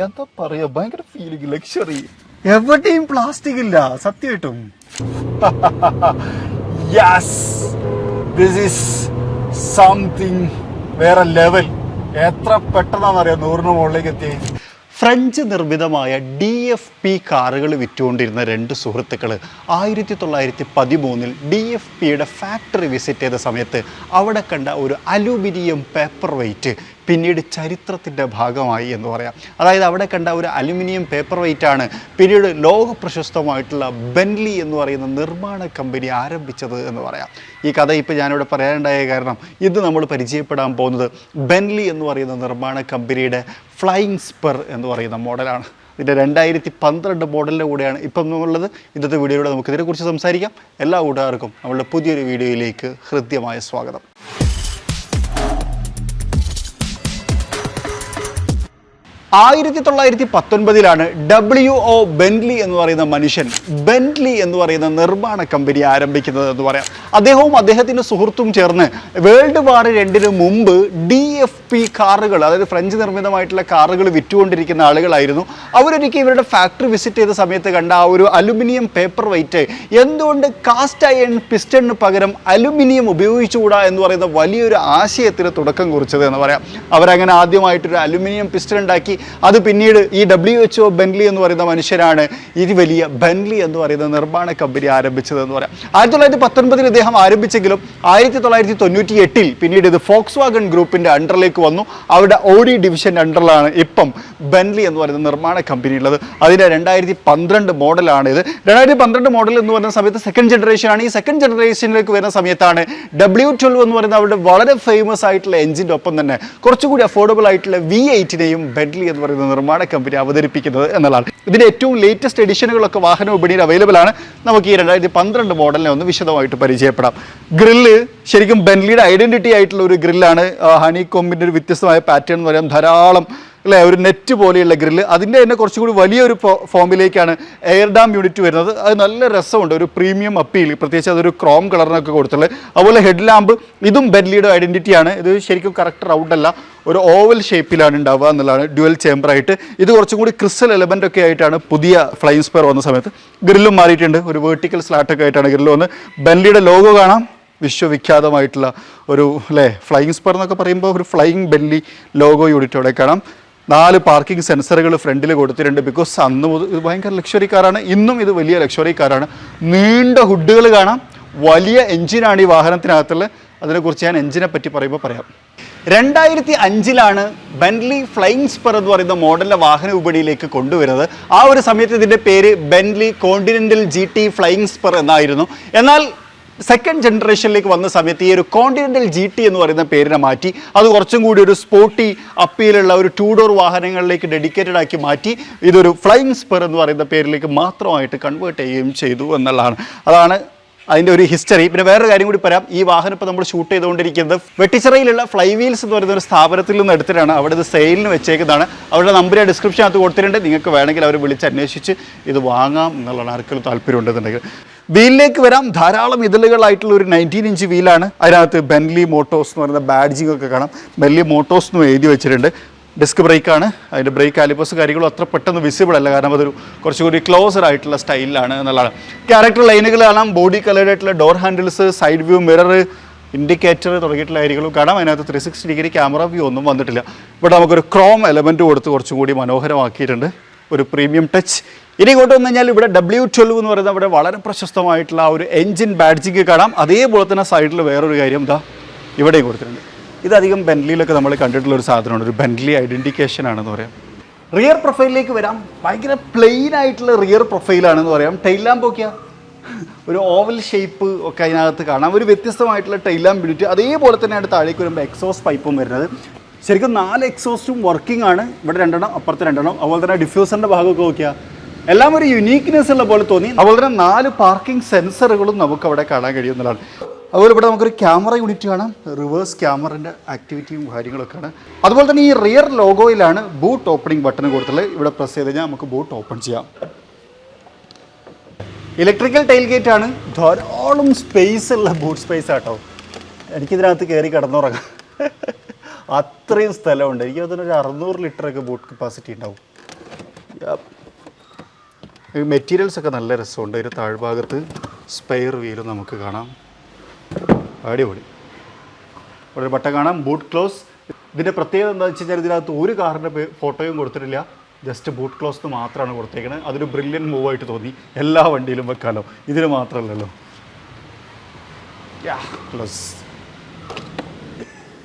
എന്താ പറയാ, ഭയങ്കര ഫീലിംഗ്, ലക്ഷറി. എവിടെയും പ്ലാസ്റ്റിക് ഇല്ല, സത്യമായിട്ടും. യെസ്, ദിസ് ഈസ് സംതിങ് വേറെ ലെവൽ. എത്ര പെട്ടെന്നാണെന്നറിയാം 100-ന് മുകളിലേക്ക് എത്തി. ഫ്രഞ്ച് നിർമ്മിതമായ DFP കാറുകൾ വിറ്റുകൊണ്ടിരുന്ന രണ്ട് സുഹൃത്തുക്കൾ 1913 DFPയുടെ ഫാക്ടറി വിസിറ്റ് ചെയ്ത സമയത്ത് അവിടെ കണ്ട ഒരു അലൂമിനിയം പേപ്പർ വെയ്റ്റ് പിന്നീട് ചരിത്രത്തിൻ്റെ ഭാഗമായി എന്ന് പറയാം. അതായത് അവിടെ കണ്ട ഒരു അലുമിനിയം പേപ്പർ വെയ്റ്റാണ് പിന്നീട് ലോക പ്രശസ്തമായിട്ടുള്ള ബെൻലി എന്ന് പറയുന്ന നിർമ്മാണ കമ്പനി ആരംഭിച്ചത് എന്ന് പറയാം. ഈ കഥ ഇപ്പോൾ ഞാനിവിടെ പറയാനുണ്ടായ കാരണം ഇത് നമ്മൾ പരിചയപ്പെടാൻ പോകുന്നത് ബെൻലി എന്ന് പറയുന്ന നിർമ്മാണ കമ്പനിയുടെ ഫ്ലൈയിങ് സ്പർ എന്ന് പറയുന്ന മോഡലാണ്. ഇതിൻ്റെ 2012 മോഡലിൻ്റെ കൂടെയാണ് ഇപ്പം ഉള്ളത്. ഇന്നത്തെ വീഡിയോയിലൂടെ നമുക്കിതിനെക്കുറിച്ച് സംസാരിക്കാം. എല്ലാ കൂട്ടുകാർക്കും നമ്മളുടെ പുതിയൊരു വീഡിയോയിലേക്ക് ഹൃദ്യമായ സ്വാഗതം. 1919 W.O. ബെൻലി എന്ന് പറയുന്ന മനുഷ്യൻ ബെൻലി എന്ന് പറയുന്ന നിർമ്മാണ കമ്പനി ആരംഭിക്കുന്നത് എന്ന് പറയാം. അദ്ദേഹവും അദ്ദേഹത്തിൻ്റെ സുഹൃത്തും ചേർന്ന് വേൾഡ് വാർ 2 മുമ്പ് DFP കാറുകൾ, അതായത് ഫ്രഞ്ച് നിർമ്മിതമായിട്ടുള്ള കാറുകൾ വിറ്റുകൊണ്ടിരിക്കുന്ന ആളുകളായിരുന്നു. അവരൊരിക്കൽ ഇവരുടെ ഫാക്ടറി വിസിറ്റ് ചെയ്ത സമയത്ത് കണ്ട ആ ഒരു അലുമിനിയം പേപ്പർ വെയ്റ്റ് എന്തുകൊണ്ട് കാസ്റ്റ് അയൺ പിസ്റ്റണിന് പകരം അലുമിനിയം ഉപയോഗിച്ചുകൂടാ എന്ന് പറയുന്ന വലിയൊരു ആശയത്തിന് തുടക്കം കുറിച്ചത് എന്ന് പറയാം. അവരങ്ങനെ ആദ്യമായിട്ടൊരു അലുമിനിയം പിസ്റ്റൺ ഉണ്ടാക്കി. അത് പിന്നീട് ഈ WHO ബെൻലി എന്ന് പറയുന്ന മനുഷ്യരാണ് ഈ വലിയ ബെൻലി എന്ന് പറയുന്ന നിർമ്മാണ കമ്പനി ആരംഭിച്ചത് എന്ന് പറയാം. 1919 ഇദ്ദേഹം ആരംഭിച്ചെങ്കിലും 1998 പിന്നീട് ഇത് ഫോക്സ് വാഗൺ ഗ്രൂപ്പിൻ്റെ അണ്ടറിലേക്ക് വന്നു. അവരുടെ ഓഡി ഡിവിഷൻ്റെ അണ്ടറിലാണ് ഇപ്പം ബെൻലി എന്ന് പറയുന്ന നിർമ്മാണ കമ്പനി ഉള്ളത്. അതിൻ്റെ 2012 മോഡലാണ് ഇത്. 2012 മോഡൽ എന്ന് പറയുന്ന സമയത്ത് സെക്കൻഡ് ജനറേഷനാണ്. ഈ സെക്കൻഡ് ജനറേഷനിലേക്ക് വരുന്ന സമയത്താണ് W12 എന്ന് പറയുന്ന അവരുടെ വളരെ ഫേമസ് ആയിട്ടുള്ള എഞ്ചിൻ്റെ ഒപ്പം തന്നെ കുറച്ചുകൂടി അഫോർഡബിൾ ആയിട്ടുള്ള V8നെയും ബെൻലി എന്ന് പറയുന്ന നിർമ്മാണ കമ്പനി അവതരിപ്പിക്കുന്നത് എന്നുള്ളതാണ്. ഇതിൻ്റെ ഏറ്റവും ലേറ്റസ്റ്റ് എഡിഷനുകളൊക്കെ വാഹന വിപണിയിൽ അവൈലബിൾ ആണ്. നമുക്ക് ഈ 2012 മോഡലിനെ ഒന്ന് വിശദമായിട്ട് പരിചയപ്പെടാം. ഗ്രില്ല് ശരിക്കും ബെൻലിയുടെ ഐഡൻറ്റിറ്റി ആയിട്ടുള്ള ഒരു ഗ്രില്ലാണ്. ഹണി കോമ്പിൻ്റെ ഒരു വ്യത്യസ്തമായ പാറ്റേൺ എന്ന് പറയാം. ധാരാളം അല്ലേ, ഒരു നെറ്റ് പോലെയുള്ള ഗ്രില്ല്. അതിൻ്റെ തന്നെ കുറച്ചുകൂടി വലിയൊരു ഫോമിലേക്കാണ് എയർ ഡാം യൂണിറ്റ് വരുന്നത്. അത് നല്ല രസമുണ്ട്, ഒരു പ്രീമിയം അപ്പീൽ, പ്രത്യേകിച്ച് അതൊരു ക്രോം കളറിനൊക്കെ കൊടുത്തുള്ളത്. അതുപോലെ ഹെഡ് ലാമ്പ്, ഇതും ബെൻലിയുടെ ഐഡൻറ്റിറ്റിയാണ്. ഇത് ശരിക്കും കറക്റ്റ് റൗണ്ടല്ല, ഒരു ഓവൽ ഷേപ്പിലാണ് ഉണ്ടാവുക എന്നുള്ളതാണ്, ഡ്യുവൽ ചേമ്പറായിട്ട്. ഇത് കുറച്ചും കൂടി ക്രിസ്റ്റൽ എലമെൻ്റ് ഒക്കെ ആയിട്ടാണ് പുതിയ ഫ്ലൈയിങ് സ്പെയർ വന്ന സമയത്ത്. ഗ്രില്ലും മാറിയിട്ടുണ്ട്, ഒരു വേർട്ടിക്കൽ സ്ലാറ്റൊക്കെ ആയിട്ടാണ് ഗ്രില്ല് വന്ന്. ബെൻലിയുടെ ലോഗോ കാണാം, വിശ്വവിഖ്യാതമായിട്ടുള്ള ഒരു അല്ലേ ഫ്ലൈയിങ് സ്പെയർ എന്നൊക്കെ പറയുമ്പോൾ ഒരു ഫ്ലൈയിങ് ബെൻലി ലോഗോ യൂണിറ്റ് അവിടെ കാണാം. 4 പാർക്കിംഗ് സെൻസറുകൾ ഫ്രണ്ടിൽ കൊടുത്തിട്ടുണ്ട്. ബിക്കോസ് അന്ന് ഇത് ഭയങ്കര ലക്ഷറി കാറാണ്, ഇന്നും ഇത് വലിയ ലക്ഷറി കാറാണ്. നീണ്ട ഹുഡുകൾ കാണാം, വലിയ എഞ്ചിനാണ് ഈ വാഹനത്തിനകത്തുള്ളത്. അതിനെക്കുറിച്ച് ഞാൻ എഞ്ചിനെ പറ്റി പറയുമ്പോൾ പറയാം. 2005 ബെൻലി ഫ്ലൈയിങ് സ്പെർ എന്ന് പറയുന്ന മോഡലിൻ്റെ വാഹന വിപണിയിലേക്ക് കൊണ്ടുവരുന്നത്. ആ ഒരു സമയത്ത് ഇതിൻ്റെ പേര് ബെൻലി കോണ്ടിനെൻ്റൽ GT ഫ്ലൈയിങ് സ്പെർ എന്നായിരുന്നു. എന്നാൽ സെക്കൻഡ് ജനറേഷനിലേക്ക് വന്ന സമയത്ത് ഈ ഒരു കോണ്ടിനെൻ്റൽ GT എന്ന് പറയുന്ന പേരിനെ മാറ്റി അത് കുറച്ചും കൂടി ഒരു സ്പോർട്ടി അപ്പീലുള്ള ഒരു 2 ഡോർ വാഹനങ്ങളിലേക്ക് ഡെഡിക്കേറ്റഡ് ആക്കി മാറ്റി ഇതൊരു ഫ്ലൈയിങ് സ്പെർ എന്ന് പറയുന്ന പേരിലേക്ക് മാത്രമായിട്ട് കൺവേർട്ട് ചെയ്യുകയും ചെയ്തു എന്നുള്ളതാണ്. അതാണ് അതിൻ്റെ ഒരു ഹിസ്റ്ററി. പിന്നെ വേറൊരു കാര്യം കൂടി പറയാം. ഈ വാഹനം ഇപ്പോൾ നമ്മൾ ഷൂട്ട് ചെയ്തുകൊണ്ടിരിക്കുന്നത് വെട്ടിച്ചിറയിലുള്ള ഫ്ലൈ വീൽസ് എന്ന് പറയുന്ന ഒരു സ്ഥാപനത്തിൽ നിന്ന് എടുത്തിട്ടാണ്. അവിടെ ഇത് സെയിലിന് വെച്ചേക്കുന്നതാണ്. അവരുടെ നമ്പർ ഡിസ്ക്രിപ്ഷനകത്ത് കൊടുത്തിട്ടുണ്ട്. നിങ്ങൾക്ക് വേണമെങ്കിൽ അവർ വിളിച്ച് അന്വേഷിച്ച് ഇത് വാങ്ങാം എന്നുള്ളതാണ്, ആർക്കെങ്കിലും താല്പര്യം ഉണ്ടെന്നുണ്ടെങ്കിൽ. വീലിലേക്ക് വരാം. ധാരാളം ഇതിലുകളായിട്ടുള്ള ഒരു 19 ഇഞ്ച് വീലാണ്. അതിനകത്ത് ബെൻലി മോട്ടോഴ്സ് എന്ന് പറയുന്ന ബാഡ്ജിങ് ഒക്കെ കാണാം. ബെൻലി മോട്ടോഴ്സ് എന്ന് എഴുതി വെച്ചിട്ടുണ്ട്. ഡിസ്ക് ബ്രേക്കാണ്. അതിൻ്റെ ബ്രേക്ക് കാലിപ്പേഴ്സ് കാര്യങ്ങളും അത്ര പെട്ടെന്ന് വിസിബിൾ അല്ല, കാരണം അതൊരു കുറച്ചുകൂടി ക്ലോസർ ആയിട്ടുള്ള സ്റ്റൈലിലാണ് എന്നുള്ളതാണ്. ക്യാരക്ടർ ലൈനുകൾ കാണാം, ബോഡി കളേർഡ് ആയിട്ടുള്ള door handles, side view mirror, indicator തുടങ്ങിയിട്ടുള്ള കാര്യങ്ങളും കാണാം. അതിനകത്ത് 360 ഡിഗ്രി ക്യാമറ വ്യൂ ഒന്നും വന്നിട്ടില്ല. ഇവിടെ നമുക്കൊരു ക്രോം എലമെൻറ്റ് കൊടുത്ത് കുറച്ചും കൂടി മനോഹരമാക്കിയിട്ടുണ്ട്, ഒരു പ്രീമിയം ടച്ച്. ഇനി ഇങ്ങോട്ട് വന്നു കഴിഞ്ഞാൽ ഇവിടെ W12 എന്ന് പറയുന്ന ഇവിടെ വളരെ പ്രശസ്തമായിട്ടുള്ള ആ ഒരു എൻജിൻ ബാഡ്ജിങ് കാണാം. അതേപോലെ തന്നെ സൈഡിൽ വേറൊരു കാര്യം ഇതാ ഇവിടെയും കൊടുത്തിട്ടുണ്ട്. ഇതധികം ബെൻലിയിലൊക്കെ നമ്മൾ കണ്ടിട്ടുള്ള ഒരു സാധനമാണ്, ഒരു ബെൻലി ഐഡൻറ്റിഫിക്കേഷൻ ആണെന്ന് പറയാം. റിയർ പ്രൊഫൈലിലേക്ക് വരാം. ഭയങ്കര പ്ലെയിൻ ആയിട്ടുള്ള റിയർ പ്രൊഫൈലാണെന്ന് പറയാം. ടൈൽ ലാമ്പ് നോക്കിയാൽ ഒരു ഓവൽ ഷേപ്പ് ഒക്കെ അതിനകത്ത് കാണാം. ഒരു വ്യത്യസ്തമായിട്ടുള്ള ടൈൽ ലാമ്പ് യൂണിറ്റ്. അതേപോലെ തന്നെയാണ് താഴേക്ക് വരുമ്പോൾ എക്സോസ്റ്റ് പൈപ്പും വരുന്നത്. ശരിക്കും 4 എക്സോസ്റ്റും വർക്കിംഗ് ആണ്. ഇവിടെ 2 അപ്പുറത്ത് 2. അതുപോലെ തന്നെ ഡിഫ്യൂസറിൻ്റെ ഭാഗമൊക്കെ നോക്കിയാൽ എല്ലാം ഒരു യുണീക്ക്നെസ് ഉള്ള പോലെ തോന്നി. അതുപോലെ തന്നെ 4 പാർക്കിംഗ് സെൻസറുകളും നമുക്ക് അവിടെ കാണാൻ കഴിയുന്നതാണ്. അതുപോലെ ഇവിടെ നമുക്കൊരു ക്യാമറ യൂണിറ്റ് കാണാം, റിവേഴ്സ് ക്യാമറൻ്റെ ആക്ടിവിറ്റിയും കാര്യങ്ങളൊക്കെയാണ്. അതുപോലെ തന്നെ ഈ റിയർ ലോഗോയിലാണ് ബൂട്ട് ഓപ്പണിംഗ് ബട്ടൺ കൊടുത്തുള്ളത്. ഇവിടെ പ്രസ് ചെയ്ത് കഴിഞ്ഞാൽ നമുക്ക് ബൂട്ട് ഓപ്പൺ ചെയ്യാം. ഇലക്ട്രിക്കൽ ടൈൽ ഗേറ്റ് ആണ്. ധാരാളം സ്പേസ് ഉള്ള ബൂട്ട് സ്പേസ് ആട്ടോ. എനിക്കിതിനകത്ത് കയറി കിടന്നുറങ്ങാം, അത്രയും സ്ഥലമുണ്ട്. എനിക്ക് അതിനൊരു 600 ലിറ്ററൊക്കെ ബൂട്ട് കപ്പാസിറ്റി ഉണ്ടാവും. മെറ്റീരിയൽസ് ഒക്കെ നല്ല രസമുണ്ട്. ഒരു താഴ്ഭാഗത്ത് സ്പെയർ വീലും നമുക്ക് കാണാം. അടിപൊളി. ഒരു ബട്ടൺ കാണാം. Boot close. ഇതിൻ്റെ പ്രത്യേകത എന്താണെന്ന് വെച്ച് കഴിഞ്ഞാൽ ഇതിനകത്ത് ഒരു കാറിൻ്റെ ഫോട്ടോയും കൊടുത്തിട്ടില്ല. ജസ്റ്റ് ബൂട്ട് ക്ലോസ് മാത്രമാണ് കൊടുത്തേക്കുന്നത്. അതൊരു ബ്രില്യൻ മൂവായിട്ട് തോന്നി. എല്ലാ വണ്ടിയിലും വെക്കാമല്ലോ, ഇതിന് മാത്രമല്ലല്ലോ. ക്ലോസ്.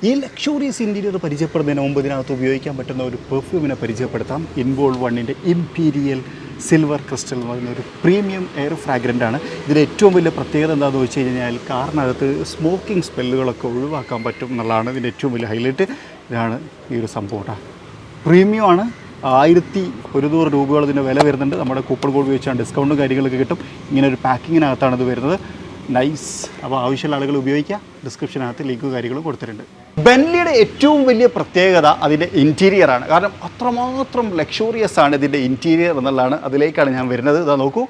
ഈ ലക്ഷൂറിയസ് ഇൻറ്റീരിയർ പരിചയപ്പെടുന്നതിന് മുമ്പ് ഇതിനകത്ത് ഉപയോഗിക്കാൻ പറ്റുന്ന ഒരു പെർഫ്യൂമിനെ പരിചയപ്പെടുത്താം. ഇൻവോൾ വണ്ണിൻ്റെ ഇംപീരിയൽ സിൽവർ ക്രിസ്റ്റൽ എന്ന് പറയുന്ന ഒരു പ്രീമിയം എയർ ഫ്രാഗ്രൻ്റ് ആണ്. ഇതിൻ്റെ ഏറ്റവും വലിയ പ്രത്യേകത എന്താണെന്ന് വെച്ച് കഴിഞ്ഞാൽ കാറിനകത്ത് സ്മോക്കിംഗ് സ്മെല്ലുകളൊക്കെ ഒഴിവാക്കാൻ പറ്റും എന്നുള്ളതാണ് ഇതിൻ്റെ ഏറ്റവും വലിയ ഹൈലൈറ്റ്. ഇതാണ് ഈ ഒരു സംഭവം കേട്ടോ. പ്രീമിയം ആണ്. 1100 രൂപയോളം ഇതിൻ്റെ വില വരുന്നുണ്ട്. നമ്മുടെ കൂപ്പൺ കോഡ് ഉപയോഗിച്ചാൽ ഡിസ്കൗണ്ടും കാര്യങ്ങളൊക്കെ കിട്ടും. ഇങ്ങനെ ഒരു പാക്കിങ്ങിനകത്താണ് ഇത് വരുന്നത്. നൈസ്. അപ്പോൾ ആവശ്യമുള്ള ആളുകൾ ഉപയോഗിക്കുക. ഡിസ്ക്രിപ്ഷനകത്ത് ലിങ്കും കാര്യങ്ങളും കൊടുത്തിട്ടുണ്ട്. ബെൻലിയുടെ ഏറ്റവും വലിയ പ്രത്യേകത അതിൻ്റെ ഇൻറ്റീരിയറാണ്. കാരണം അത്രമാത്രം ലക്ഷൂറിയസ് ആണ് ഇതിൻ്റെ ഇൻറ്റീരിയർ എന്നുള്ളതാണ്. അതിലേക്കാണ് ഞാൻ വരുന്നത്. ഇതാ നോക്കൂ.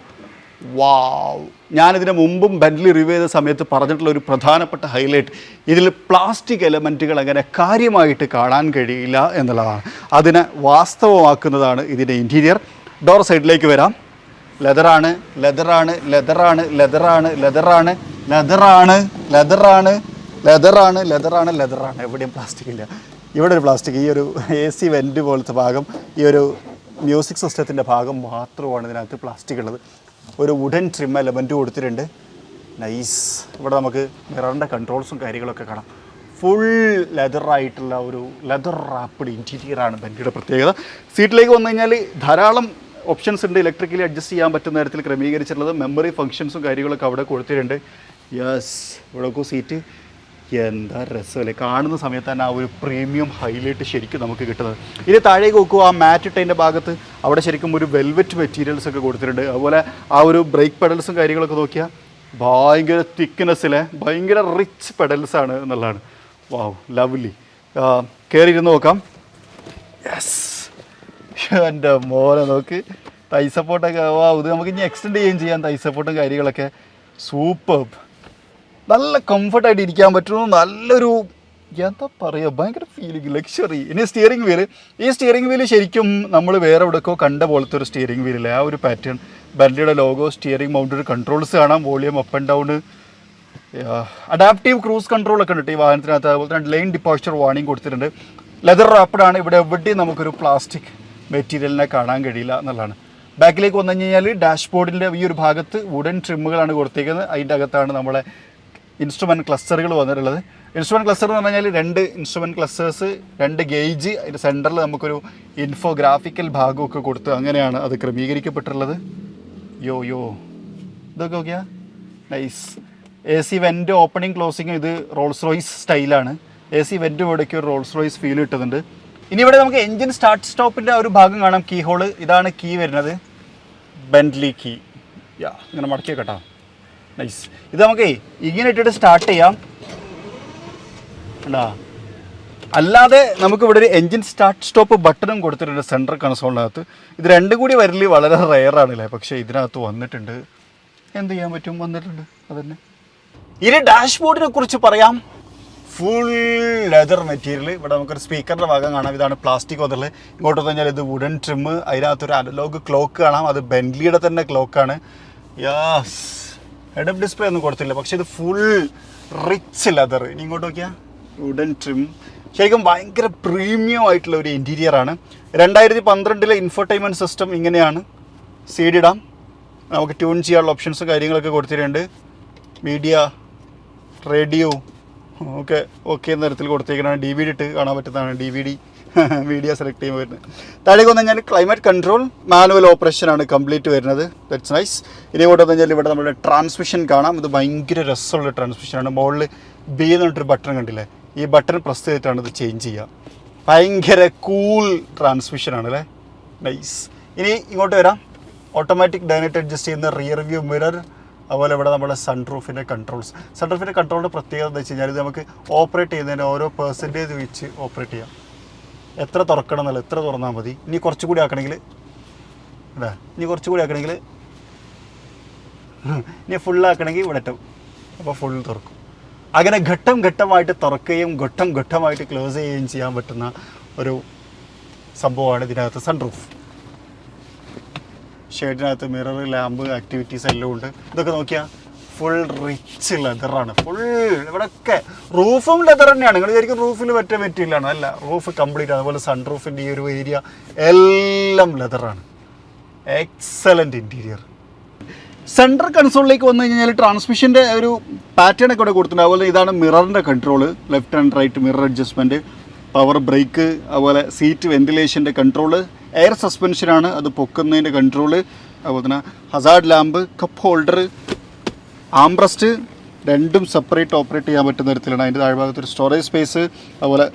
വാവ്. ഞാനിതിന് മുമ്പും ബെൻലി റിവ്യൂ ചെയ്ത സമയത്ത് പറഞ്ഞിട്ടുള്ള ഒരു പ്രധാനപ്പെട്ട ഹൈലൈറ്റ്, ഇതിൽ പ്ലാസ്റ്റിക് എലമെൻറ്റുകൾ അങ്ങനെ കാര്യമായിട്ട് കാണാൻ കഴിയില്ല എന്നുള്ളതാണ്. അതിനെ വാസ്തവമാക്കുന്നതാണ് ഇതിൻ്റെ ഇൻറ്റീരിയർ. ഡോർ സൈഡിലേക്ക് വരാം. ലെതറാണ്, ലെതറാണ്, ലെതറാണ്, ലെതറാണ്, ലെതറാണ്, ലെതറാണ്, ലെതറാണ്, ലെതറാണ്, ലെതറാണ്, ലെതറാണ്. എവിടെയും പ്ലാസ്റ്റിക് ഇല്ല. ഇവിടെ ഒരു പ്ലാസ്റ്റിക്. ഈ ഒരു AC വെൻറ്റ് പോലത്തെ ഭാഗം, ഈ ഒരു മ്യൂസിക് സിസ്റ്റത്തിൻ്റെ ഭാഗം മാത്രമാണ് ഇതിനകത്ത് പ്ലാസ്റ്റിക് ഉള്ളത്. ഒരു വുഡൻ ട്രിം എലമെൻറ്റ് കൊടുത്തിട്ടുണ്ട്. നൈസ്. ഇവിടെ നമുക്ക് മിററിൻ്റെ കൺട്രോൾസും കാര്യങ്ങളൊക്കെ കാണാം. ഫുൾ ലെതറായിട്ടുള്ള ഒരു ലെതർ റാപ്പിഡ് ഇൻറ്റീരിയറാണ് ബെൻലിയുടെ പ്രത്യേകത. സീറ്റിലേക്ക് വന്നു കഴിഞ്ഞാൽ ധാരാളം ഓപ്ഷൻസ് ഉണ്ട്. ഇലക്ട്രിക്കലി അഡ്ജസ്റ്റ് ചെയ്യാൻ പറ്റുന്ന തരത്തിൽ ക്രമീകരിച്ചിട്ടുള്ളത്. മെമ്മറി ഫംഗ്ഷൻസും കാര്യങ്ങളൊക്കെ അവിടെ കൊടുത്തിട്ടുണ്ട്. യെസ്. ഇവിടെ സീറ്റ് എന്താ രസമല്ലേ. കാണുന്ന സമയത്ത് തന്നെ ആ ഒരു പ്രീമിയം ഹൈലൈറ്റ് ശരിക്കും നമുക്ക് കിട്ടുന്നത്. ഇനി താഴേക്ക് നോക്കുക. ആ മാറ്റ് ഇട്ടതിൻ്റെ ഭാഗത്ത് അവിടെ ശരിക്കും ഒരു വെൽവെറ്റ് മെറ്റീരിയൽസ് ഒക്കെ കൊടുത്തിട്ടുണ്ട്. അതുപോലെ ആ ഒരു ബ്രേക്ക് പെഡൽസും കാര്യങ്ങളൊക്കെ നോക്കിയാൽ ഭയങ്കര തിക്നെസ്സിലെ ഭയങ്കര റിച്ച് പെഡൽസാണ് എന്നുള്ളതാണ്. വാവ്, ലവ്ലി. കയറിയിരുന്ന് നോക്കാം. യെസ്. എൻ്റെ മോനെ നോക്ക്. തൈ സപ്പോർട്ടൊക്കെ ഇത് നമുക്ക് ഇനി എക്സ്റ്റെൻഡ് ചെയ്യാൻ തൈ സപ്പോർട്ടും കാര്യങ്ങളൊക്കെ സൂപ്പർ. നല്ല കംഫർട്ടായിട്ട് ഇരിക്കാൻ പറ്റുന്നു. നല്ലൊരു എന്താ പറയുക, ഭയങ്കര ഫീലിംഗ്, ലക്ഷറി. ഇനി സ്റ്റിയറിംഗ് വീല്. ഈ സ്റ്റിയറിംഗ് വീല് ശരിക്കും നമ്മൾ വേറെ എവിടെയൊക്കെ കണ്ട പോലത്തെ ഒരു സ്റ്റിയറിംഗ് വീലില്ല. ആ ഒരു പാറ്റേൺ. ബെൻലിയുടെ ലോഗോ, സ്റ്റിയറിംഗ് മൗണ്ടഡ് കൺട്രോൾസ് കാണാം. Volume up and down, adaptive cruise കൺട്രോളൊക്കെ ഉണ്ട് ഈ വാഹനത്തിനകത്ത്. അതുപോലെ തന്നെ ലൈൻ ഡിപ്പാർച്ചർ വാർണിംഗ് കൊടുത്തിട്ടുണ്ട്. ലെതർ റാപ്പിഡാണ്. ഇവിടെ എവിടെയും നമുക്കൊരു പ്ലാസ്റ്റിക് മെറ്റീരിയലിനെ കാണാൻ കഴിയില്ല എന്നുള്ളതാണ്. ബാക്കിലേക്ക് വന്നു കഴിഞ്ഞാൽ ഡാഷ്ബോർഡിൻ്റെ ഈ ഒരു ഭാഗത്ത് വുഡൻ ട്രിമ്മുകളാണ് കൊടുത്തേക്കുന്നത്. അതിൻ്റെ അകത്താണ് നമ്മളെ ഇൻസ്ട്രുമെൻറ്റ് ക്ലസ്റ്ററുകൾ വന്നിട്ടുള്ളത്. ഇൻസ്ട്രുമെൻറ്റ് ക്ലസ്റ്റർ എന്ന് പറഞ്ഞാൽ 2 ഇൻസ്ട്രുമെൻറ്റ് ക്ലസ്റ്റേഴ്സ്, 2 ഗേജ്, അതിൻ്റെ സെൻറ്ററിൽ നമുക്കൊരു ഇൻഫോഗ്രാഫിക്കൽ ഭാഗമൊക്കെ കൊടുത്ത് അങ്ങനെയാണ് അത് ക്രമീകരിക്കപ്പെട്ടിട്ടുള്ളത്. യോ ഇതൊക്കെ നോക്കിയാൽ nice. AC vent opening closing ഇത് റോൾസ് റോയ്സ് സ്റ്റൈലാണ്. AC വെൻറ്റ് ഇവിടേക്ക് ഒരു റോൾസ് റോയ്സ് ഫീൽ കിട്ടുന്നുണ്ട്. ഇനി ഇവിടെ നമുക്ക് എൻജിൻ സ്റ്റാർട്ട് സ്റ്റോപ്പിൻ്റെ ഒരു ഭാഗം കാണാം. Key hall. ഇതാണ് കീ വരുന്നത്, ബെൻറ്റ്ലി കീ. ഇങ്ങനെ മടക്കി കേട്ടോ. നൈസ്. ഇത് നമുക്ക് ഇങ്ങനെ ഇട്ടിട്ട് സ്റ്റാർട്ട് ചെയ്യാം. ഉണ്ടാ. അല്ലാതെ നമുക്ക് ഇവിടെ ഒരു എൻജിൻ സ്റ്റാർട്ട് സ്റ്റോപ്പ് ബട്ടണും കൊടുത്തിട്ടുണ്ട് സെൻട്രൽ കൺസോളിനകത്ത്. ഇത് രണ്ടും കൂടി വരല് വളരെ റെയറാണല്ലേ, പക്ഷേ ഇതിനകത്ത് വന്നിട്ടുണ്ട്. എന്ത് ചെയ്യാൻ പറ്റും, വന്നിട്ടുണ്ട്. അതന്നെ. ഇനി ഡാഷ്ബോർഡിനെ കുറിച്ച് പറയാം. Full leather material. ഇവിടെ നമുക്കൊരു സ്പീക്കറിൻ്റെ ഭാഗം കാണാം. ഇതാണ് പ്ലാസ്റ്റിക് വന്നിട്ടുള്ളത്. ഇങ്ങോട്ട് കഴിഞ്ഞാൽ ഇത് വുഡൻ ട്രിമ്മ്. അതിനകത്തൊരു അനലോഗ് ക്ലോക്ക് കാണാം. അത് ബെൻലിയുടെ തന്നെ ക്ലോക്കാണ്. യാസ്. ഹെഡ് അപ്പ് ഡിസ്പ്ലേ ഒന്നും കൊടുത്തില്ല, പക്ഷേ ഇത് ഫുൾ റിച്ച് ലെതർ. ഇനി ഇങ്ങോട്ട് നോക്കിയാൽ വുഡൻ ട്രിം. ശരിക്കും ഭയങ്കര പ്രീമിയം ആയിട്ടുള്ള ഒരു ഇൻറ്റീരിയറാണ്. 2012 ഇൻഫോർടൈൻമെൻറ്റ് സിസ്റ്റം ഇങ്ങനെയാണ്. CD ഇടാം. നമുക്ക് ട്യൂൺ ചെയ്യാനുള്ള ഓപ്ഷൻസും കാര്യങ്ങളൊക്കെ കൊടുത്തിട്ടുണ്ട്. മീഡിയ, റേഡിയോ ഓക്കെ എന്ന തരത്തിൽ കൊടുത്തേക്കുന്നതാണ്. DVD ഇട്ട് കാണാൻ പറ്റുന്നതാണ്. DVD മീഡിയ സെലക്ട് ചെയ്യുമ്പോൾ വരുന്നത്. താഴേക്ക് വന്നു കഴിഞ്ഞാൽ ക്ലൈമറ്റ് കൺട്രോൾ, മാനുവൽ ഓപ്പറേഷനാണ് കംപ്ലീറ്റ് വരുന്നത്. That's nice. ഇനി കൊണ്ട് വന്നു കഴിഞ്ഞാൽ ഇവിടെ നമ്മുടെ ട്രാൻസ്മിഷൻ കാണാം. ഇത് ഭയങ്കര രസമുള്ള ട്രാൻസ്മിഷനാണ്. മുകളിൽ B എന്ന് പറഞ്ഞിട്ടൊരു ബട്ടൺ കണ്ടില്ലേ, ഈ ബട്ടൺ പ്രസ് ചെയ്തിട്ടാണ് ഇത് ചേഞ്ച് ചെയ്യുക. ഭയങ്കര കൂൾ ട്രാൻസ്മിഷനാണ് അല്ലേ. നൈസ്. ഇനി ഇങ്ങോട്ട് വരാം. ഓട്ടോമാറ്റിക് ഡൈനറ്റ് അഡ്ജസ്റ്റ് ചെയ്യുന്ന റിയർ വ്യൂ മിറർ. അതുപോലെ ഇവിടെ നമ്മുടെ സൺറൂഫിൻ്റെ കൺട്രോൾസ്. സൺറൂഫിൻ്റെ കൺട്രോളിൻ്റെ പ്രത്യേകത എന്ന് വെച്ച് കഴിഞ്ഞാൽ ഇത് നമുക്ക് ഓപ്പറേറ്റ് ചെയ്യുന്നതിന് ഓരോ പെർസെൻറ്റേജ് വെച്ച് ഓപ്പറേറ്റ് ചെയ്യാം. എത്ര തുറക്കണം എന്നല്ല, എത്ര തുറന്നാൽ മതി. ഇനി കുറച്ചുകൂടി ആക്കണമെങ്കിൽ ഇനി ഫുള്ളാക്കണമെങ്കിൽ ഇവിടെ ഇട്ടും. അപ്പോൾ ഫുൾ തുറക്കും. അങ്ങനെ ഘട്ടം ഘട്ടമായിട്ട് തുറക്കുകയും ഘട്ടം ഘട്ടമായിട്ട് ക്ലോസ് ചെയ്യുകയും ചെയ്യാൻ പറ്റുന്ന ഒരു സംഭവമാണ് ഇതിനകത്ത് സൺറൂഫ്. ഷെയ്ഡിനകത്ത് മിറർ, ലാമ്പ്, ആക്ടിവിറ്റീസ് എല്ലാം ഉണ്ട്. ഇതൊക്കെ നോക്കിയാൽ ഫുൾ റിച്ച് ലെതറാണ്. ഫുൾ ഇവിടെയൊക്കെ റൂഫും ലെതർ തന്നെയാണ്. നിങ്ങൾ വിചാരിക്കും റൂഫിൽ മറ്റേ മെറ്റീരിയലാണ്. അല്ല, റൂഫ് കംപ്ലീറ്റ്. അതുപോലെ സൺ റൂഫിൻ്റെ ഈ ഒരു ഏരിയ എല്ലാം ലെതറാണ്. Excellent interior. സെൻട്രൽ കൺസോളിലേക്ക് വന്നു കഴിഞ്ഞാൽ ട്രാൻസ്മിഷൻ്റെ ഒരു പാറ്റേൺ ഒക്കെ ഇവിടെ കൊടുത്തിട്ടുണ്ട്. അതുപോലെ ഇതാണ് മിററിൻ്റെ control, left and right mirror adjustment, power brake, അതുപോലെ സീറ്റ് വെന്റിലേഷൻ്റെ കൺട്രോള്, എയർ സസ്പെൻഷനാണ് അത് പൊക്കുന്നതിൻ്റെ കൺട്രോള്, അതുപോലെ തന്നെ hazard lamp, cup holder, armrest രണ്ടും സെപ്പറേറ്റ് ഓപ്പറേറ്റ് ചെയ്യാൻ പറ്റുന്ന തരത്തിലാണ്. അതിൻ്റെ താഴ്ഭാഗത്തൊരു സ്റ്റോറേജ് സ്പേസ്, അതുപോലെ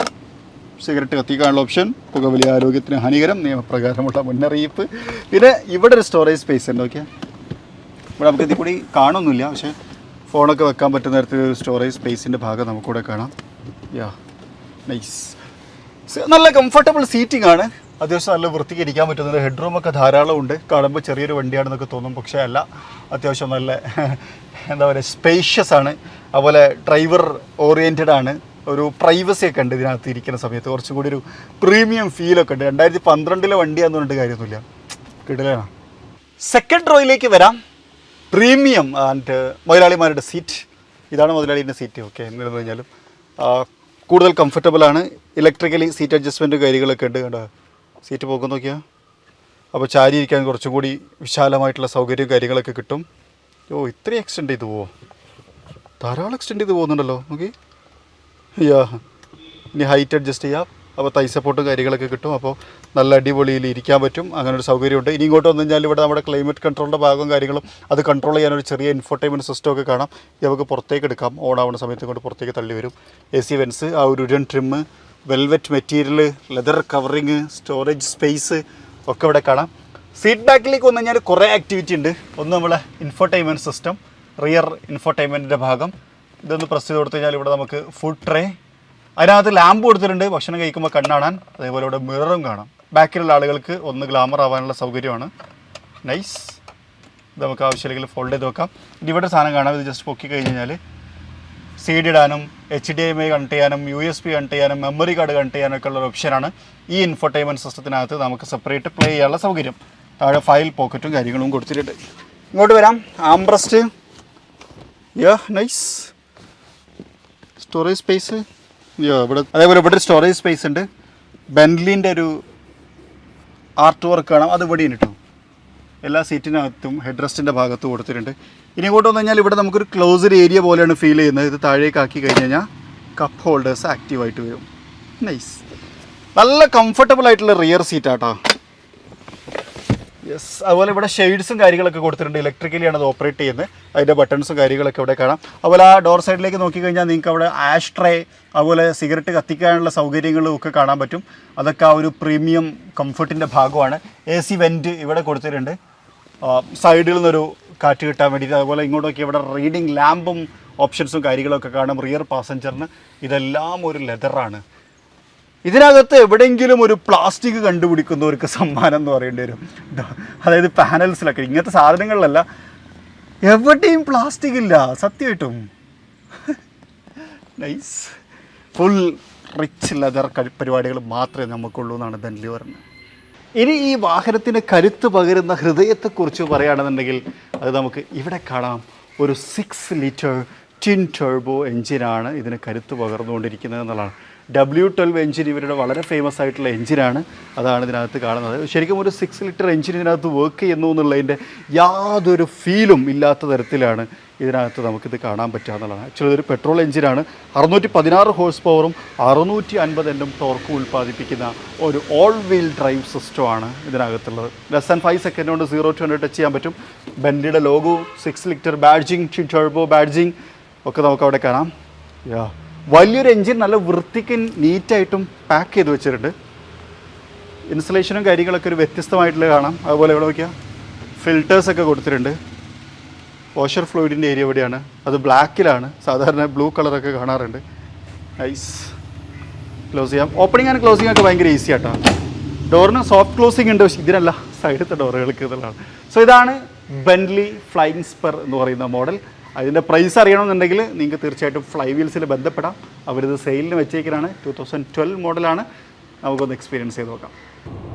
സിഗരറ്റ് കത്തിക്കാനുള്ള ഓപ്ഷൻ, പുകവലി ആരോഗ്യത്തിന് ഹാനികരം, നിയമപ്രകാരമുള്ള മുന്നറിയിപ്പ്. പിന്നെ ഇവിടെ ഒരു സ്റ്റോറേജ് സ്പേസ് ഉണ്ട്. ഓക്കെ, ഇവിടെ നമുക്ക് ഇതിൽ കൂടി കാണുന്നില്ല, പക്ഷേ ഫോണൊക്കെ വെക്കാൻ പറ്റുന്ന തരത്തിലൊരു സ്റ്റോറേജ് സ്പേസിൻ്റെ ഭാഗം നമുക്കിവിടെ കാണാം. യാ നൈസ്. നല്ല കംഫർട്ടബിൾ സീറ്റിംഗ് ആണ്. അത്യാവശ്യം നല്ല വൃത്തിക്ക് ഇരിക്കാൻ പറ്റുന്നുണ്ട്. ഹെഡ് റൂമൊക്കെ ധാരാളം ഉണ്ട്. കാണുമ്പോൾ ചെറിയൊരു വണ്ടിയാണെന്നൊക്കെ തോന്നും, പക്ഷേ അല്ല, അത്യാവശ്യം നല്ല എന്താ പറയുക സ്പേഷ്യസ് ആണ്. അതുപോലെ ഡ്രൈവർ ഓറിയൻറ്റഡ് ആണ്. ഒരു പ്രൈവസി ഒക്കെ ഉണ്ട് ഇതിനകത്ത് ഇരിക്കുന്ന സമയത്ത്. കുറച്ചും കൂടി ഒരു പ്രീമിയം ഫീലൊക്കെ ഉണ്ട്. 2012 വണ്ടിയാന്ന് പറഞ്ഞിട്ട് കാര്യമൊന്നുമില്ല, കിടിലാണ്. സെക്കൻഡ് റോയിലേക്ക് വരാം. പ്രീമിയം ആൻഡ് മുതലാളിമാരുടെ സീറ്റ്. ഇതാണ് മുതലാളിൻ്റെ സീറ്റ്. ഓക്കെ, എന്നിരുന്നു കഴിഞ്ഞാലും കൂടുതൽ കംഫർട്ടബിളാണ്. ഇലക്ട്രിക്കലി സീറ്റ് അഡ്ജസ്റ്റ്മെൻറ്റ് കാര്യങ്ങളൊക്കെ ഉണ്ട്. കണ്ടോ, സീറ്റ് പോകുന്ന നോക്കിയാൽ. അപ്പോൾ ചാരി ഇരിക്കാൻ കുറച്ചും കൂടി വിശാലമായിട്ടുള്ള സൗകര്യവും കാര്യങ്ങളൊക്കെ കിട്ടും. ഓ, ഇത്രയും എക്സ്റ്റെൻഡ് ചെയ്ത് പോവോ? ധാരാളം എക്സ്റ്റെൻഡ് ചെയ്ത് പോകുന്നുണ്ടല്ലോ. ഓക്കെ, യാ. ഇനി ഹൈറ്റ് അഡ്ജസ്റ്റ് ചെയ്യാം. അപ്പോൾ തൈ സപ്പോർട്ടും കാര്യങ്ങളൊക്കെ കിട്ടും. അപ്പോൾ നല്ല അടിപൊളിയിൽ ഇരിക്കാൻ പറ്റും. അങ്ങനെ ഒരു സൗകര്യമുണ്ട്. ഇനി ഇങ്ങോട്ട് വന്നു കഴിഞ്ഞാൽ ഇവിടെ നമ്മുടെ ക്ലൈമറ്റ് കൺട്രോളിൻ്റെ ഭാഗവും കാര്യങ്ങളും അത് കൺട്രോൾ ചെയ്യാനൊരു ചെറിയ ഇൻഫോർടൈൻമെൻറ്റ് സിസ്റ്റം ഒക്കെ കാണാം. ഇത് നമുക്ക് പുറത്തേക്ക് എടുക്കാം. ഓൺ ആവുന്ന സമയത്ത് കൊണ്ട് പുറത്തേക്ക് തള്ളി വരും. AC വെൻസ്, ആ ഒരു ഉരൻ trim, velvet material, leather covering, storage space ഒക്കെ ഇവിടെ കാണാം. സീറ്റ് ബാക്കിലേക്ക് വന്നു കഴിഞ്ഞാൽ കുറേ ആക്ടിവിറ്റി ഉണ്ട്. ഒന്ന് നമ്മളെ ഇൻഫോർടൈൻമെൻറ്റ് സിസ്റ്റം, റിയർ ഇൻഫോർടൈൻമെൻറ്റിൻ്റെ ഭാഗം. ഇതൊന്ന് പ്രസ് ചെയ്ത് കൊടുത്തു കഴിഞ്ഞാൽ ഇവിടെ നമുക്ക് ഫുഡ് ട്രേ, അതിനകത്ത് ലാമ്പ് കൊടുത്തിട്ടുണ്ട് ഭക്ഷണം കഴിക്കുമ്പോൾ കണ്ണാണാൻ. അതേപോലെ ഇവിടെ മിററും കാണാം. ബാക്കിലുള്ള ആളുകൾക്ക് ഒന്ന് ഗ്ലാമർ ആവാനുള്ള സൗകര്യമാണ്. നൈസ്. ഇത് നമുക്ക് ആവശ്യമില്ലെങ്കിൽ ഫോൾഡ് ചെയ്ത് വെക്കാം. ഇനി ഇവിടെ സാധനം കാണാം. ഇത് ജസ്റ്റ് പൊക്കി കഴിഞ്ഞ് കഴിഞ്ഞാൽ CD ഇടാനും HDMI കണക്ട് ചെയ്യാനും USB കണക്ട് ചെയ്യാനും മെമ്മറി കാർഡ് കണക്ട് ചെയ്യാനൊക്കെ ഉള്ള ഒരു ഓപ്ഷനാണ്. ഈ ഇൻഫോർടൈൻമെൻറ്റ് സിസ്റ്റത്തിനകത്ത് നമുക്ക് സെപ്പറേറ്റ് പ്ലേ ചെയ്യാനുള്ള സൗകര്യം. താഴെ ഫയൽ പോക്കറ്റും കാര്യങ്ങളും കൊടുത്തിട്ടുണ്ട്. ഇങ്ങോട്ട് വരാം. ആംബ്രസ്റ്റ്, യാ നൈസ്. സ്റ്റോറേജ് സ്പേസ്, ഇവിടെ അതേപോലെ ഇവിടെ ഒരു സ്റ്റോറേജ് സ്പേസ് ഉണ്ട്. ബെൻലിൻ്റെ ഒരു ആർട്ട് വർക്ക് കാണാം. അത് ഇവിടെ ഉണ്ട്. എല്ലാ സീറ്റിനകത്തും ഹെഡ് റെസ്റ്റിൻ്റെ ഭാഗത്ത് കൊടുത്തിട്ടുണ്ട്. ഇനി ഇങ്ങോട്ട് വന്നു കഴിഞ്ഞാൽ ഇവിടെ നമുക്കൊരു ക്ലോസ്ഡ് ഏരിയ പോലെയാണ് ഫീൽ ചെയ്യുന്നത്. ഇത് താഴേക്ക് ആക്കി കഴിഞ്ഞ് കഴിഞ്ഞാൽ കപ്പ് ഹോൾഡേഴ്സ് ആക്റ്റീവായിട്ട് വരും. നൈസ്. നല്ല കംഫർട്ടബിൾ ആയിട്ടുള്ള റിയർ സീറ്റാട്ടോ. യെസ്. അതുപോലെ ഇവിടെ ഷെയ്ഡ്സും കാര്യങ്ങളൊക്കെ കൊടുത്തിട്ടുണ്ട്. ഇലക്ട്രിക്കലിയാണ് അത് ഓപ്പറേറ്റ് ചെയ്യുന്നത്. അതിൻ്റെ ബട്ടൺസും കാര്യങ്ങളൊക്കെ ഇവിടെ കാണാം. അതുപോലെ ആ ഡോർ സൈഡിലേക്ക് നോക്കിക്കഴിഞ്ഞാൽ നിങ്ങൾക്ക് അവിടെ ആഷ് ട്രേ, അതുപോലെ സിഗരറ്റ് കത്തിക്കാനുള്ള സൗകര്യങ്ങളും ഒക്കെ കാണാൻ പറ്റും. അതൊക്കെ ആ ഒരു പ്രീമിയം കംഫർട്ടിൻ്റെ ഭാഗമാണ്. AC വെൻറ്റ് ഇവിടെ കൊടുത്തിട്ടുണ്ട് സൈഡിൽ നിന്നൊരു കാറ്റ് കിട്ടാൻ വേണ്ടിയിട്ട്. അതുപോലെ ഇങ്ങോട്ടൊക്കെ ഇവിടെ റീഡിങ് ലാമ്പും ഓപ്ഷൻസും കാര്യങ്ങളൊക്കെ കാണാം. റിയർ പാസഞ്ചറിന് ഇതെല്ലാം ഒരു ലെതറാണ്. ഇതിനകത്ത് എവിടെയെങ്കിലും ഒരു പ്ലാസ്റ്റിക് കണ്ടുപിടിക്കുന്നവർക്ക് സമ്മാനം എന്ന് പറയേണ്ടി വരും. അതായത് പാനൽസിലൊക്കെ ഇങ്ങനത്തെ സാധനങ്ങളിലല്ല, എവിടെയും പ്ലാസ്റ്റിക് ഇല്ല സത്യമായിട്ടും. നൈസ്. ഫുൾ റിച്ച് ലെതർ പരിപാടികൾ മാത്രമേ നമുക്കുള്ളൂ എന്നാണ് ബെൻലി പറഞ്ഞത്. ഇനി ഈ വാഹനത്തിന് കരുത്ത് പകരുന്ന ഹൃദയത്തെക്കുറിച്ച് പറയുകയാണെന്നുണ്ടെങ്കിൽ അത് നമുക്ക് ഇവിടെ കാണാം. ഒരു 6 ലിറ്റർ ട്വിൻ ടർബോ എഞ്ചിനാണ് ഇതിന് കരുത്ത് പകർന്നുകൊണ്ടിരിക്കുന്നത് എന്നുള്ളതാണ്. W12 എഞ്ചിൻ ഇവരുടെ വളരെ ഫേമസ് ആയിട്ടുള്ള എഞ്ചിനാണ്. അതാണ് ഇതിനകത്ത് കാണുന്നത്. ശരിക്കും ഒരു 6 ലിറ്റർ എഞ്ചിൻ ഇതിനകത്ത് വർക്ക് ചെയ്യുന്നു എന്നുള്ളതിൻ്റെ യാതൊരു ഫീലും ഇല്ലാത്ത തരത്തിലാണ് ഇതിനകത്ത് നമുക്കിത് കാണാൻ പറ്റുക എന്നുള്ളതാണ്. ആക്ച്വലി ഇതൊരു പെട്രോൾ എഞ്ചിനാണ്. 616 ഹോഴ്സ് പവറും 650 Nm ടോർക്കും ഉൽപ്പാദിപ്പിക്കുന്ന ഒരു ഓൾ വീൽ ഡ്രൈവ് സിസ്റ്റമാണ് ഇതിനകത്തുള്ളത്. ലെസ് ദാൻ 5 സെക്കൻഡ് കൊണ്ട് 0 to 100 ടച്ച് ചെയ്യാൻ പറ്റും. ബെൻലിയുടെ logo, 6 litre badging, turbo badging ഒക്കെ നമുക്ക് അവിടെ കാണാം. വലിയൊരു എൻജിൻ നല്ല വൃത്തിക്ക് നീറ്റായിട്ടും പാക്ക് ചെയ്ത് വെച്ചിട്ടുണ്ട്. ഇൻസ്റ്റലേഷനും കാര്യങ്ങളൊക്കെ ഒരു വ്യത്യസ്തമായിട്ടുള്ള കാണാം. അതുപോലെ ഇവിടെ നോക്കിയാൽ ഫിൽറ്റേഴ്സൊക്കെ കൊടുത്തിട്ടുണ്ട്. വാഷർ ഫ്ലൂയിഡിൻ്റെ ഏരിയ എവിടെയാണ്, അത് ബ്ലാക്കിലാണ്. സാധാരണ ബ്ലൂ കളറൊക്കെ കാണാറുണ്ട്. നൈസ്. ക്ലോസ് ചെയ്യാം. ഓപ്പണിംഗ് ആൻഡ് ക്ലോസിംഗ് ഒക്കെ ഭയങ്കര ഈസി ആട്ടോ. ഡോറിന് സോഫ്റ്റ് ക്ലോസിംഗ് ഉണ്ട്, പക്ഷേ ഇതിനല്ല, സൈഡത്തെ ഡോറുകൾക്ക് എന്നുള്ളതാണ്. സോ ഇതാണ് ബെൻലി ഫ്ലൈയിങ് സ്പർ എന്ന് പറയുന്ന മോഡൽ. അതിൻ്റെ പ്രൈസ് അറിയണമെന്നുണ്ടെങ്കിൽ നിങ്ങൾക്ക് തീർച്ചയായിട്ടും ഫ്ലൈ വീൽസിൽ ബന്ധപ്പെടാം. അവരിത് സെയിലിന് വെച്ചേക്കാനാണ്. 2012 മോഡലാണ്. നമുക്കൊന്ന് എക്സ്പീരിയൻസ് ചെയ്ത് നോക്കാം.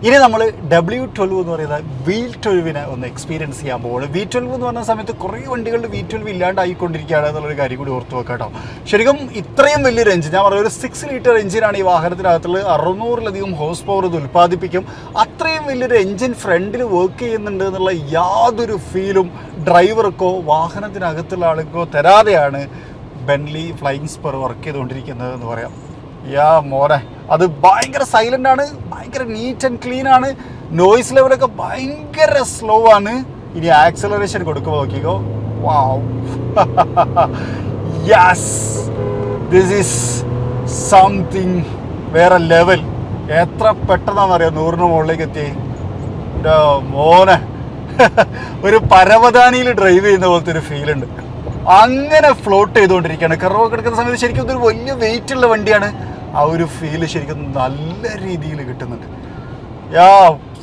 ഇനി നമ്മൾ W12 എന്ന് പറയുന്ന V12 ഒന്ന് എക്സ്പീരിയൻസ് ചെയ്യാൻ പോകുന്നത്. V12 എന്ന് പറഞ്ഞ സമയത്ത് കുറേ വണ്ടികളിൽ V12 ഇല്ലാണ്ടായിക്കൊണ്ടിരിക്കുകയാണ് എന്നുള്ളൊരു കാര്യം കൂടി ഓർത്ത് വെക്കാം കേട്ടോ. ശരിക്കും ഇത്രയും വലിയൊരു എഞ്ചിൻ, ഞാൻ പറയുന്നത് ഒരു 6 ലിറ്റർ എഞ്ചിനാണ് ഈ വാഹനത്തിനകത്തുള്ളത്. 600-ലധികം ഹോഴ്സ് പവർ ഇത് ഉൽപ്പാദിപ്പിക്കും. അത്രയും വലിയൊരു എഞ്ചിൻ ഫ്രണ്ടിൽ വർക്ക് ചെയ്യുന്നുണ്ട് എന്നുള്ള യാതൊരു ഫീലും ഡ്രൈവർക്കോ വാഹനത്തിനകത്തുള്ള ആൾക്കോ തരാതെയാണ് ബെൻലി ഫ്ലൈയിങ് സ്പർ വർക്ക് ചെയ്തുകൊണ്ടിരിക്കുന്നത് എന്ന് പറയാം. മോനെ, അത് ഭയങ്കര സൈലൻ്റ് ആണ്, ഭയങ്കര നീറ്റ് ആൻഡ് ക്ലീൻ ആണ്. നോയ്സ് ലെവലൊക്കെ ഭയങ്കര സ്ലോ ആണ്. ഇനി ആക്സലറേഷൻ കൊടുക്കുമ്പോൾ നോക്കിക്കോ. വാവ്, യെസ്, ദിസ് ഈസ് സംതിങ് വേറെ ലെവൽ. എത്ര പെട്ടെന്നാണെന്നറിയാം 100-ന് മുകളിലേക്ക് എത്തി. മോനെ, ഒരു പരവതാനിയിൽ ഡ്രൈവ് ചെയ്യുന്ന പോലത്തെ ഒരു ഫീലുണ്ട്. അങ്ങനെ ഫ്ലോട്ട് ചെയ്തുകൊണ്ടിരിക്കുകയാണ്. കർവ് കിടക്കുന്ന സമയത്ത് ശരിക്കും ഇതൊരു വലിയ വെയിറ്റ് ഉള്ള വണ്ടിയാണ്. ആ ഒരു ഫീല് ശരിക്കും നല്ല രീതിയിൽ കിട്ടുന്നുണ്ട്.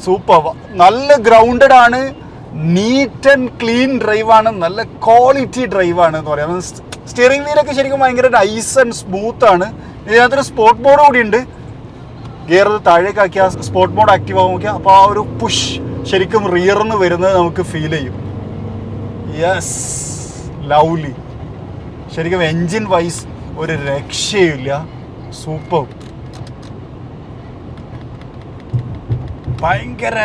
സൂപ്പർ, നല്ല ഗ്രൗണ്ടഡ് ആണ്, നീറ്റ് ആൻഡ് ക്ലീൻ ഡ്രൈവാണ്, നല്ല ക്വാളിറ്റി ഡ്രൈവാണ് എന്ന് പറയാം. സ്റ്റിയറിംഗ് വീലൊക്കെ ശരിക്കും ഭയങ്കര നൈസ് ആൻഡ് സ്മൂത്ത് ആണ്. ഇതിനകത്തൊരു സ്പോർട്ട് മോഡ് കൂടി ഉണ്ട്. ഗിയർ താഴേക്കാക്കിയ സ്പോർട്ട് മോഡ് ആക്റ്റീവ് ആകും നോക്കിയാൽ അപ്പോൾ ആ ഒരു പുഷ് ശരിക്കും റിയറിന്ന് വരുന്നത് നമുക്ക് ഫീൽ ചെയ്യും. Yes, lovely. ശരിക്കും എൻജിൻ വൈസ് ഒരു രക്ഷയില്ല. സൂപ്പർ, ഭയങ്കര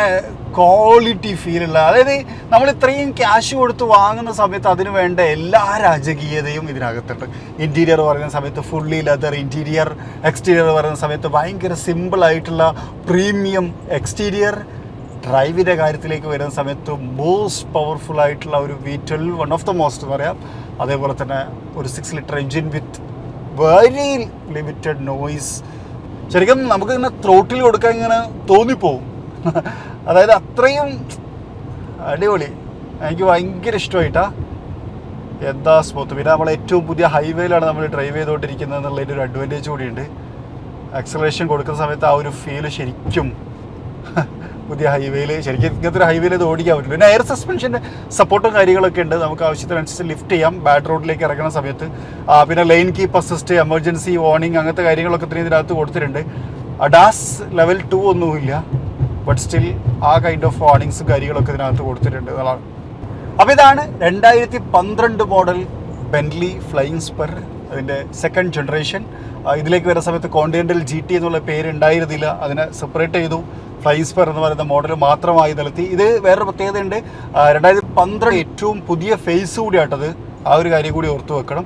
ക്വാളിറ്റി ഫീലുള്ള, അതായത് നമ്മൾ ഇത്രയും ക്യാഷ് കൊടുത്ത് വാങ്ങുന്ന സമയത്ത് അതിന് വേണ്ട എല്ലാ രാജകീയതയും ഇതിനകത്തുണ്ട്. ഇൻറ്റീരിയർ പറയുന്ന സമയത്ത് ഫുള്ളി ലെതർ ഇൻറ്റീരിയർ, എക്സ്റ്റീരിയർ പറയുന്ന സമയത്ത് ഭയങ്കര സിമ്പിളായിട്ടുള്ള പ്രീമിയം എക്സ്റ്റീരിയർ. ഡ്രൈവിൻ്റെ കാര്യത്തിലേക്ക് വരുന്ന സമയത്ത് മോസ്റ്റ് പവർഫുൾ ആയിട്ടുള്ള ഒരു V12, one of the most എന്ന് പറയാം. അതേപോലെ തന്നെ ഒരു 6 litre engine with very limited noise. ശരിക്കും നമുക്ക് ഇങ്ങനെ ത്രോട്ടിൽ കൊടുക്കാൻ ഇങ്ങനെ തോന്നിപ്പോവും. അതായത് അത്രയും അടിപൊളി. എനിക്ക് ഭയങ്കര ഇഷ്ടമായിട്ടാ. എന്താ സ്മൂത്ത്. പിന്നെ നമ്മൾ ഏറ്റവും പുതിയ ഹൈവേയിലാണ് നമ്മൾ ഡ്രൈവ് ചെയ്തുകൊണ്ടിരിക്കുന്നത് എന്നുള്ളതിൻ്റെ ഒരു അഡ്വാൻറ്റേജ് കൂടിയുണ്ട്. ആക്സലറേഷൻ കൊടുക്കുന്ന സമയത്ത് ആ ഒരു ഫീല് ശരിക്കും പുതിയ ഹൈവേയിൽ ശരിക്കും ഇങ്ങനത്തെ ഒരു ഹൈവേയിൽ ഇത് ഓടിക്കാൻ പറ്റും. പിന്നെ എയർ സസ്പെൻഷൻ്റെ സപ്പോർട്ടും കാര്യങ്ങളൊക്കെ ഉണ്ട്. നമുക്ക് ആവശ്യത്തിനനുസരിച്ച് ലിഫ്റ്റ് ചെയ്യാം ബാഡ് റോഡിലേക്ക് ഇറങ്ങുന്ന സമയത്ത്. പിന്നെ line keep assist, emergency warning, അങ്ങനത്തെ കാര്യങ്ങളൊക്കെ ഇത്രയും ഇതിനകത്ത് കൊടുത്തിട്ടുണ്ട്. അഡാസ് ലെവൽ 2 ഒന്നുമില്ല, ബട്ട് സ്റ്റിൽ ആ കൈൻഡ് ഓഫ് വാർണിങ്സും കാര്യങ്ങളൊക്കെ ഇതിനകത്ത് കൊടുത്തിട്ടുണ്ട് എന്നുള്ളതാണ്. അപ്പോൾ ഇതാണ് 2012 മോഡൽ ബെൻലി ഫ്ലൈയിങ് സ്പർ, അതിൻ്റെ സെക്കൻഡ് ജനറേഷൻ. ഇതിലേക്ക് വരുന്ന സമയത്ത് കോണ്ടിനെൻ്റൽ GT എന്നുള്ള പേര് ഉണ്ടായിരുന്നില്ല, അതിനെ സെപ്പറേറ്റ് ചെയ്തു. ഫ്ലൈയിങ് സ്പർ എന്ന് പറയുന്ന മോഡൽ മാത്രമായി നിലത്തി. ഇത് വേറൊരു പ്രത്യേകതയുണ്ട്, 2012 ഏറ്റവും പുതിയ ഫേസ് കൂടിയാട്ടത്. ആ ഒരു കാര്യം കൂടി ഓർത്ത് വെക്കണം.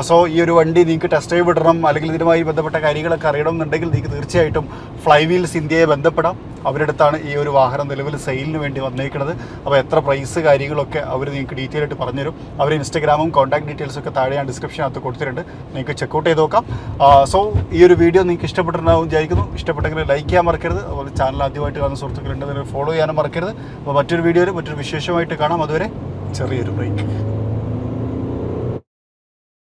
സോ ഈ ഒരു വണ്ടി നിങ്ങൾക്ക് ടെസ്റ്റ് ഡ്രൈവ് ഇടണം, അല്ലെങ്കിൽ ഇതിനുമായി ബന്ധപ്പെട്ട കാര്യങ്ങളൊക്കെ അറിയണം എന്നുണ്ടെങ്കിൽ നിങ്ങൾക്ക് തീർച്ചയായിട്ടും ഫ്ലൈ വീൽസ് ഇന്ത്യയെ ബന്ധപ്പെടാം. അവരുടെ അടുത്താണ് ഈ ഒരു വാഹനം നിലവിൽ സെയിലിന് വേണ്ടി വന്നേക്കുന്നത്. അപ്പോൾ എത്ര പ്രൈസ് കാര്യങ്ങളൊക്കെ അവർ നിങ്ങൾക്ക് ഡീറ്റെയിൽ ആയിട്ട് പറഞ്ഞുതരും. അവർ ഇൻസ്റ്റാഗ്രാമും കോൺടാക്ട് ഡീറ്റെയിൽസൊക്കെ താഴെ ഞാൻ ഡിസ്ക്രിപ്ഷനകത്ത് കൊടുത്തിട്ടുണ്ട്, നിങ്ങൾക്ക് ചെക്കൗട്ട് ചെയ്ത് നോക്കാം. സോ ഈ ഒരു വീഡിയോ നിങ്ങൾക്ക് ഇഷ്ടപ്പെട്ടിട്ടുണ്ടാവും വിചാരിക്കുന്നു. ഇഷ്ടപ്പെട്ടെങ്കിൽ ലൈക്ക് ചെയ്യാൻ മറക്കരുത്. അതുപോലെ ചാനൽ ആദ്യമായിട്ട് കാണുന്ന സുഹൃത്തുക്കളുണ്ടെങ്കിൽ ഫോളോ ചെയ്യാനും മറക്കരുത്. അപ്പോൾ മറ്റൊരു വീഡിയോയിൽ മറ്റൊരു വിശേഷമായിട്ട് കാണാം. അതുവരെ ചെറിയൊരു ബ്രേക്ക്.